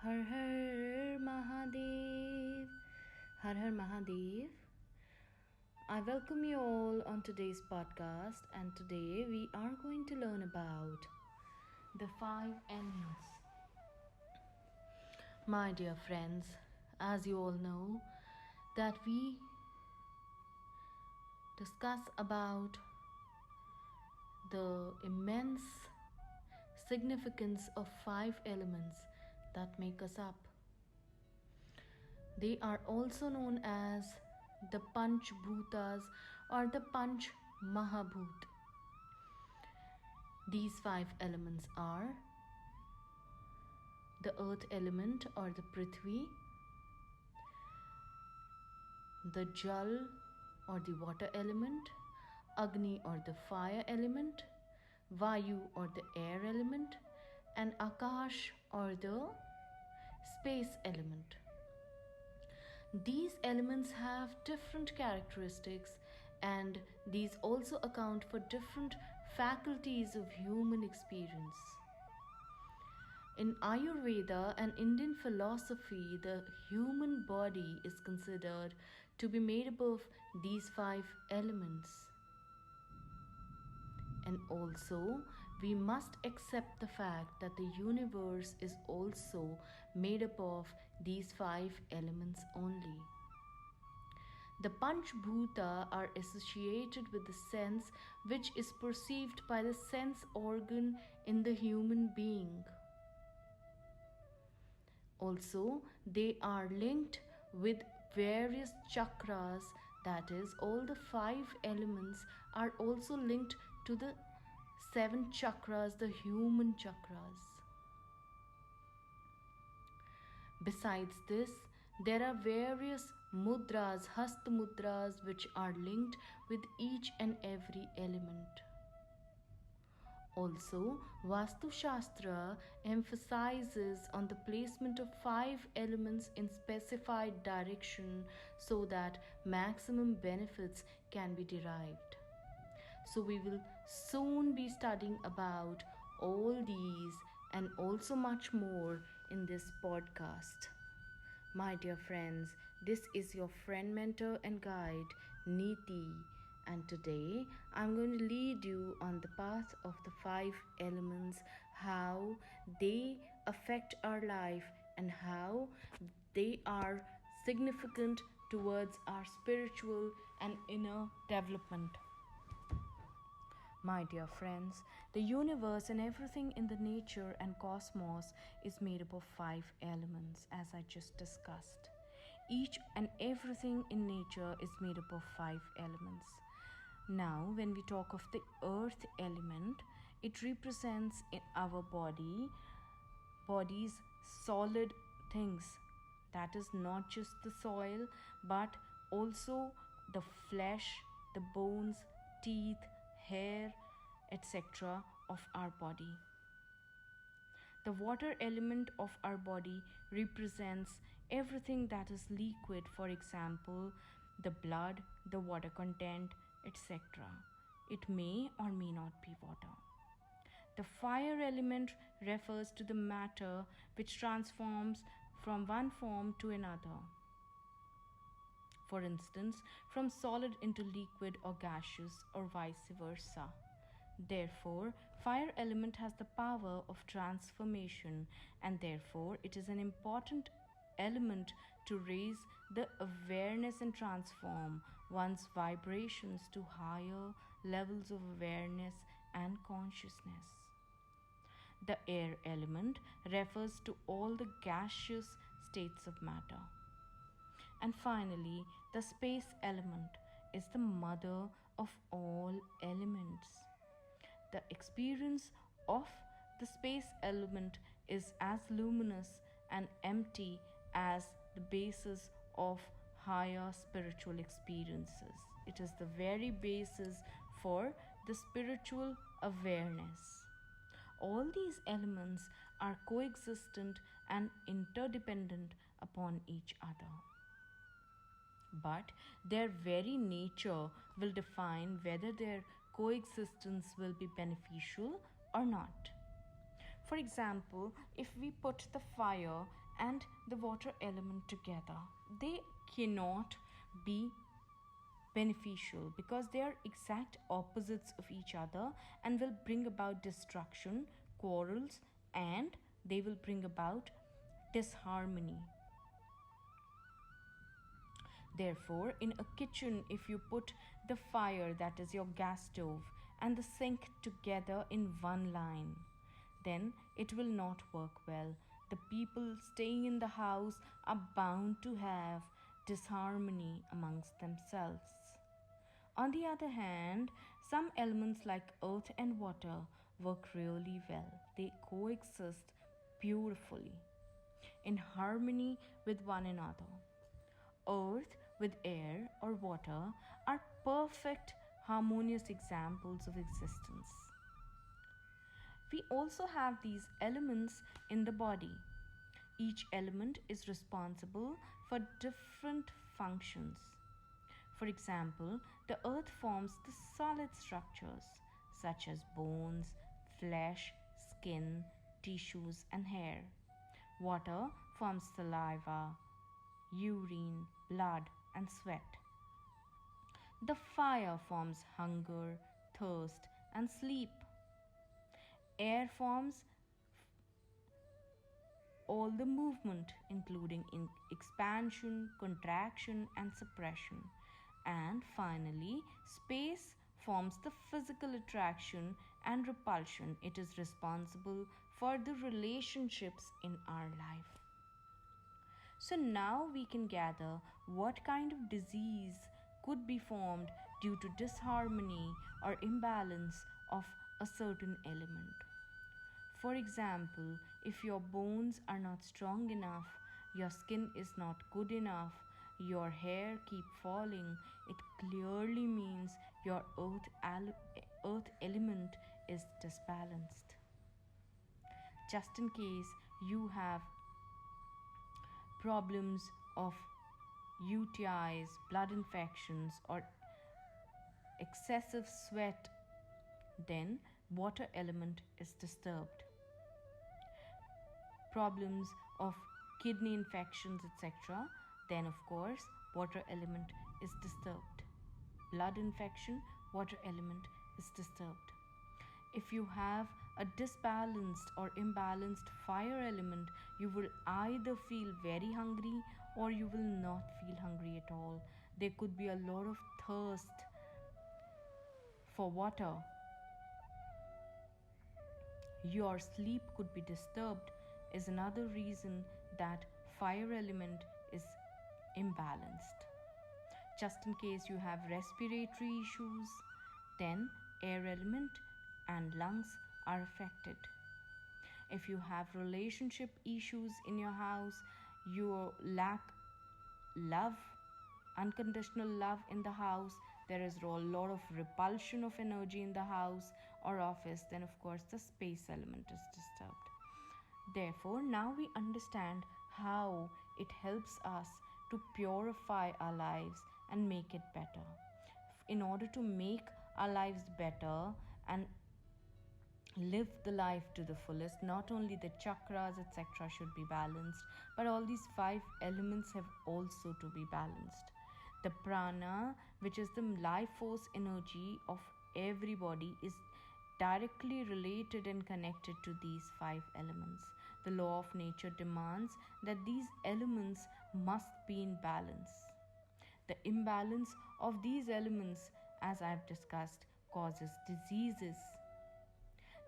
Har Har Mahadev. Har Har Mahadev. I welcome you all on today's podcast, and today we are going to learn about the 5 elements. My dear friends, as you all know, that we discuss about the immense significance of 5 elements that make us up. They are also known as the Panch Bhutas or the Panch Mahabhut. These 5 elements are the earth element or the Prithvi, the Jal or the water element, Agni or the fire element, Vayu or the air element, and Akash or the space element. These elements have different characteristics, and these also account for different faculties of human experience. In Ayurveda and Indian philosophy, the human body is considered to be made up of these 5 elements. And also, we must accept the fact that the universe is also made up of these 5 elements only. The Panch Bhuta are associated with the sense which is perceived by the sense organ in the human being. Also, they are linked with various chakras, that is, all the 5 elements are also linked to the 7 chakras, the human chakras. Besides this, there are various mudras, hasta mudras, which are linked with each and every element. Also, Vastu Shastra emphasizes on the placement of 5 elements in specified direction so that maximum benefits can be derived. So we will soon be studying about all these and also much more in this podcast. My dear friends, this is your friend, mentor and guide, Neeti. And today I'm going to lead you on the path of the 5 elements, how they affect our life and how they are significant towards our spiritual and inner development. My dear friends, the universe and everything in the nature and cosmos is made up of 5 elements, as I just discussed. Each and everything in nature is made up of 5 elements. Now, when we talk of the earth element, it represents in our body's solid things. That is not just the soil, but also the flesh, the bones, teeth, hair, etc. of our body. The water element of our body represents everything that is liquid, for example, the blood, the water content, etc. It may or may not be water. The fire element refers to the matter which transforms from one form to another. For instance, from solid into liquid or gaseous, or vice versa. Therefore, fire element has the power of transformation, and therefore it is an important element to raise the awareness and transform one's vibrations to higher levels of awareness and consciousness. The air element refers to all the gaseous states of matter. And finally, the space element is the mother of all elements. The experience of the space element is as luminous and empty as the basis of higher spiritual experiences. It is the very basis for the spiritual awareness. All these elements are coexistent and interdependent upon each other. But their very nature will define whether their coexistence will be beneficial or not. For example, if we put the fire and the water element together. They cannot be beneficial because they are exact opposites of each other and will bring about destruction, quarrels, and they will bring about disharmony. Therefore, in a kitchen, if you put the fire, that is your gas stove, and the sink together in one line, then it will not work well. The people staying in the house are bound to have disharmony amongst themselves. On the other hand, some elements like earth and water work really well. They coexist beautifully in harmony with one another. Earth with air or water are perfect harmonious examples of existence. We also have these elements in the body. Each element is responsible for different functions. For example, the earth forms the solid structures such as bones, flesh, skin, tissues, and hair. Water forms saliva, urine, blood, and sweat. The fire forms hunger, thirst, and sleep. Air forms all the movement, including expansion, contraction, and suppression. And finally, space forms the physical attraction and repulsion. It is responsible for the relationships in our life. So now we can gather what kind of disease could be formed due to disharmony or imbalance of a certain element. For example, if your bones are not strong enough, your skin is not good enough, your hair keep falling, it clearly means your earth element is disbalanced. Just in case you have problems of UTIs, blood infections, or excessive sweat, then water element is disturbed. Problems of kidney infections, etc., then of course water element is disturbed. Blood infection, water element is disturbed. If you have a disbalanced or imbalanced fire element, you will either feel very hungry or you will not feel hungry at all. There could be a lot of thirst for water. Your sleep could be disturbed, is another reason that fire element is imbalanced. Just in case you have respiratory issues, then air element and lungs are affected. If you have relationship issues in your house, you lack love, unconditional love in the house, there is a lot of repulsion of energy in the house or office, then of course the space element is disturbed. Therefore, now we understand how it helps us to purify our lives and make it better. In order to make our lives better and live the life to the fullest, not only the chakras, etc., should be balanced, but all these five elements have also to be balanced. The prana, which is the life force energy of everybody, is directly related and connected to these five elements. The law of nature demands that these elements must be in balance. The imbalance of these elements, as I've discussed, causes diseases.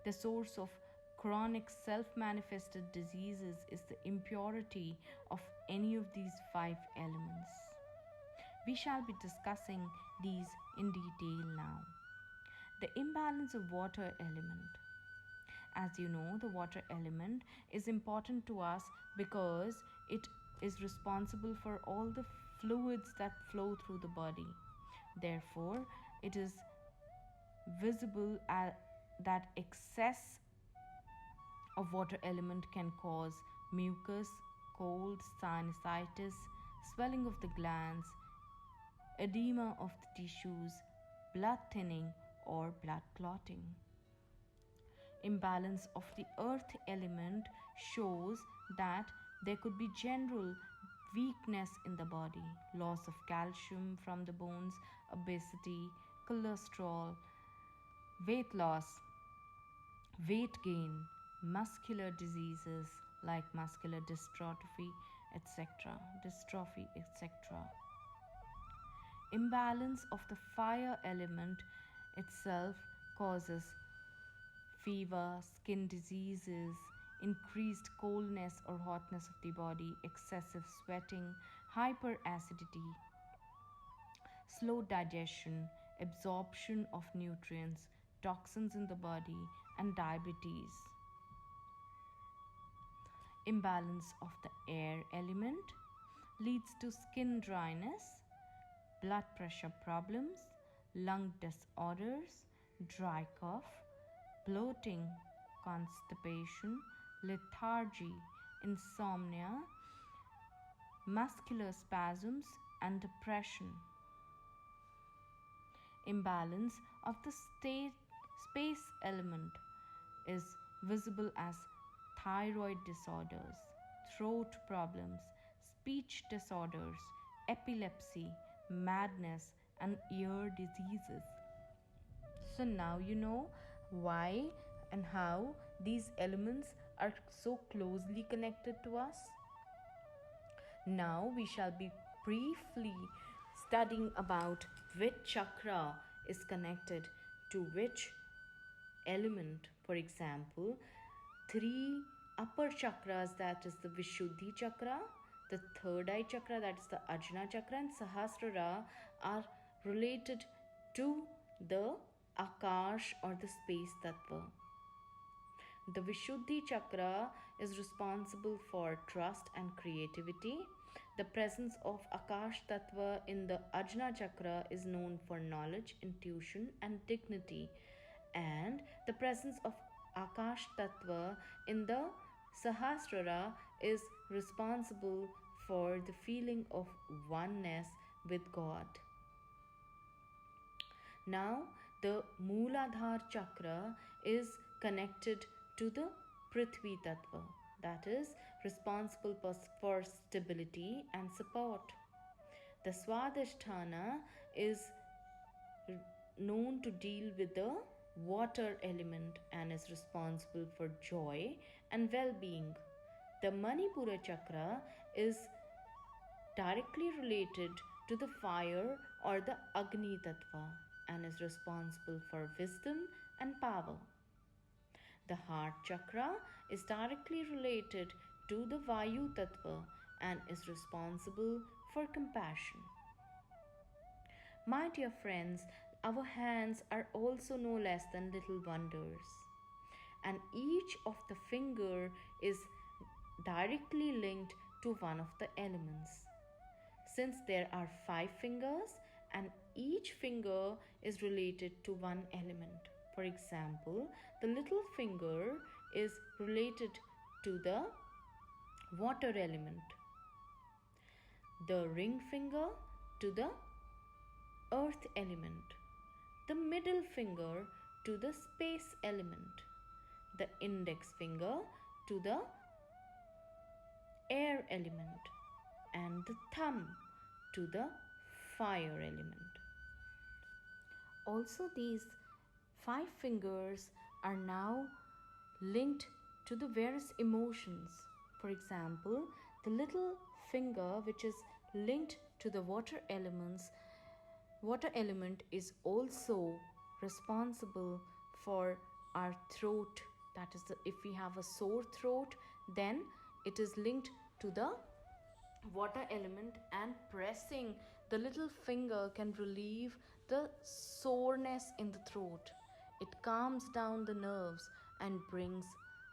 The source of chronic self manifested diseases is the impurity of any of these five elements. We shall be discussing these in detail now. The imbalance of water element. As you know, the water element is important to us because it is responsible for all the fluids that flow through the body. Therefore, it is visible that excess of water element can cause mucus, cold, sinusitis, swelling of the glands, edema of the tissues, blood thinning, or blood clotting. Imbalance of the earth element shows that There could be general weakness in the body, loss of calcium from the bones, obesity, cholesterol, weight loss, weight gain, muscular diseases like muscular dystrophy, etc. Imbalance of the fire element itself causes fever, skin diseases, increased coldness or hotness of the body, excessive sweating, hyperacidity, slow digestion, absorption of nutrients, toxins in the body, and diabetes. Imbalance of the air element leads to skin dryness, blood pressure problems, lung disorders, dry cough, bloating, constipation, lethargy, insomnia, muscular spasms, and depression. Imbalance of the space element is visible as thyroid disorders, throat problems, speech disorders, epilepsy, madness, and ear diseases. So now you know why and how these elements are so closely connected to us. Now we shall be briefly studying about which chakra is connected to which element. For example, three upper chakras, that is the Vishuddhi chakra, the third eye chakra, that is the Ajna chakra, and Sahasrara are related to the Akash or the space tattva. The Vishuddhi chakra is responsible for trust and creativity. The presence of Akash tattva in the Ajna chakra is known for knowledge, intuition, and dignity. And the presence of Akash tattva in the Sahasrara is responsible for the feeling of oneness with God. Now, the Mooladhar chakra is connected to the Prithvi Tattva, that is responsible for stability and support. The Swadhisthana is known to deal with the water element and is responsible for joy and well-being. The Manipura chakra is directly related to the fire or the Agni Tattva and is responsible for wisdom and power. The heart chakra is directly related to the Vayu Tattva and is responsible for compassion. My dear friends, our hands are also no less than little wonders, and each of the finger is directly linked to one of the elements. Since there are 5 fingers and each finger is related to one element. For example, the little finger is related to the water element, the ring finger to the earth element, the middle finger to the space element, the index finger to the air element, and the thumb to the fire element. Also, these 5 fingers are now linked to the various emotions. For example, the little finger, which is linked to the water element is also responsible for our throat. That is, if we have a sore throat, then it is linked to the water element, and pressing the little finger can relieve the soreness in the throat. It calms down the nerves and brings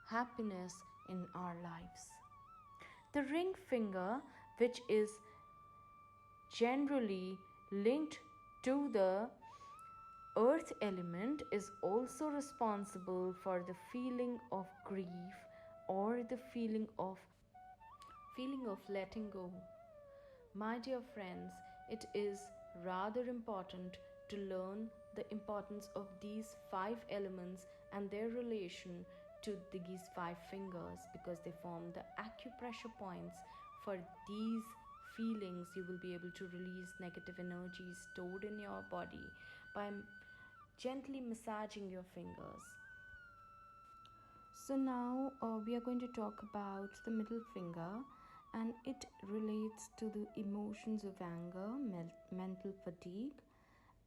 happiness in our lives. The ring finger, which is generally linked to the earth element, is also responsible for the feeling of grief or the feeling of letting go. My dear friends, it is rather important to learn the importance of these 5 elements and their relation to these 5 fingers because they form the acupressure points. For these feelings, you will be able to release negative energy stored in your body by gently massaging your fingers. So now we are going to talk about the middle finger, and it relates to the emotions of anger, mental fatigue,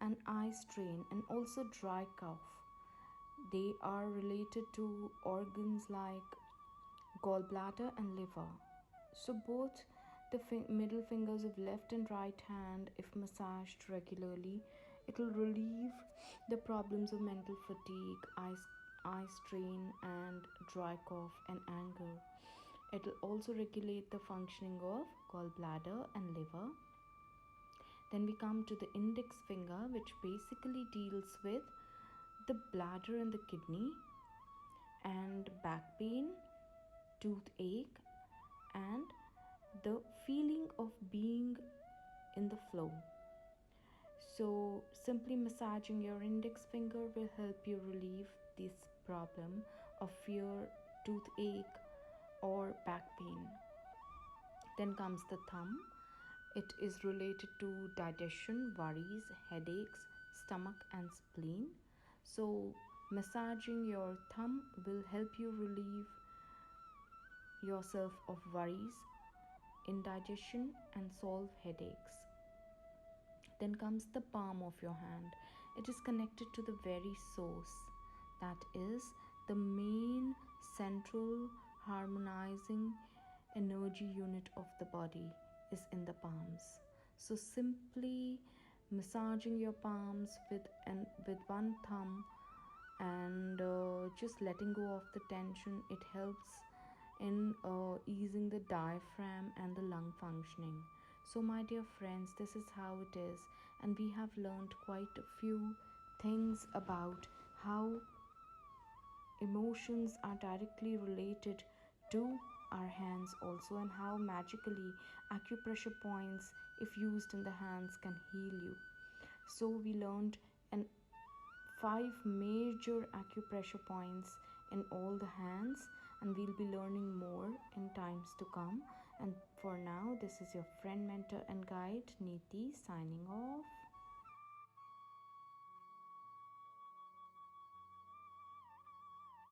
and eye strain, and also dry cough. They are related to organs like gallbladder and liver. So both the middle fingers of left and right hand, if massaged regularly, it will relieve the problems of mental fatigue, eye strain, and dry cough and anger. It will also regulate the functioning of gallbladder and liver. Then we come to the index finger, which basically deals with the bladder and the kidney, and back pain, toothache, and the feeling of being in the flow. So, simply massaging your index finger will help you relieve this problem of fear, toothache, or back pain. Then comes the thumb. It is related to digestion, worries, headaches, stomach, and spleen. So, massaging your thumb will help you relieve yourself of worries, indigestion, and solve headaches. Then comes the palm of your hand. It is connected to the very source, that is, the main central harmonizing energy unit of the body is in the palms. So simply massaging your palms with one thumb and just letting go of the tension, it helps in easing the diaphragm and the lung functioning. So, my dear friends, this is how it is, and we have learned quite a few things about how emotions are directly related to our hands also, and how magically acupressure points, if used in the hands, can heal you. So, we learned an 5 major acupressure points in all the hands, and we'll be learning more in times to come. And for now, this is your friend, mentor, and guide Neeti signing off.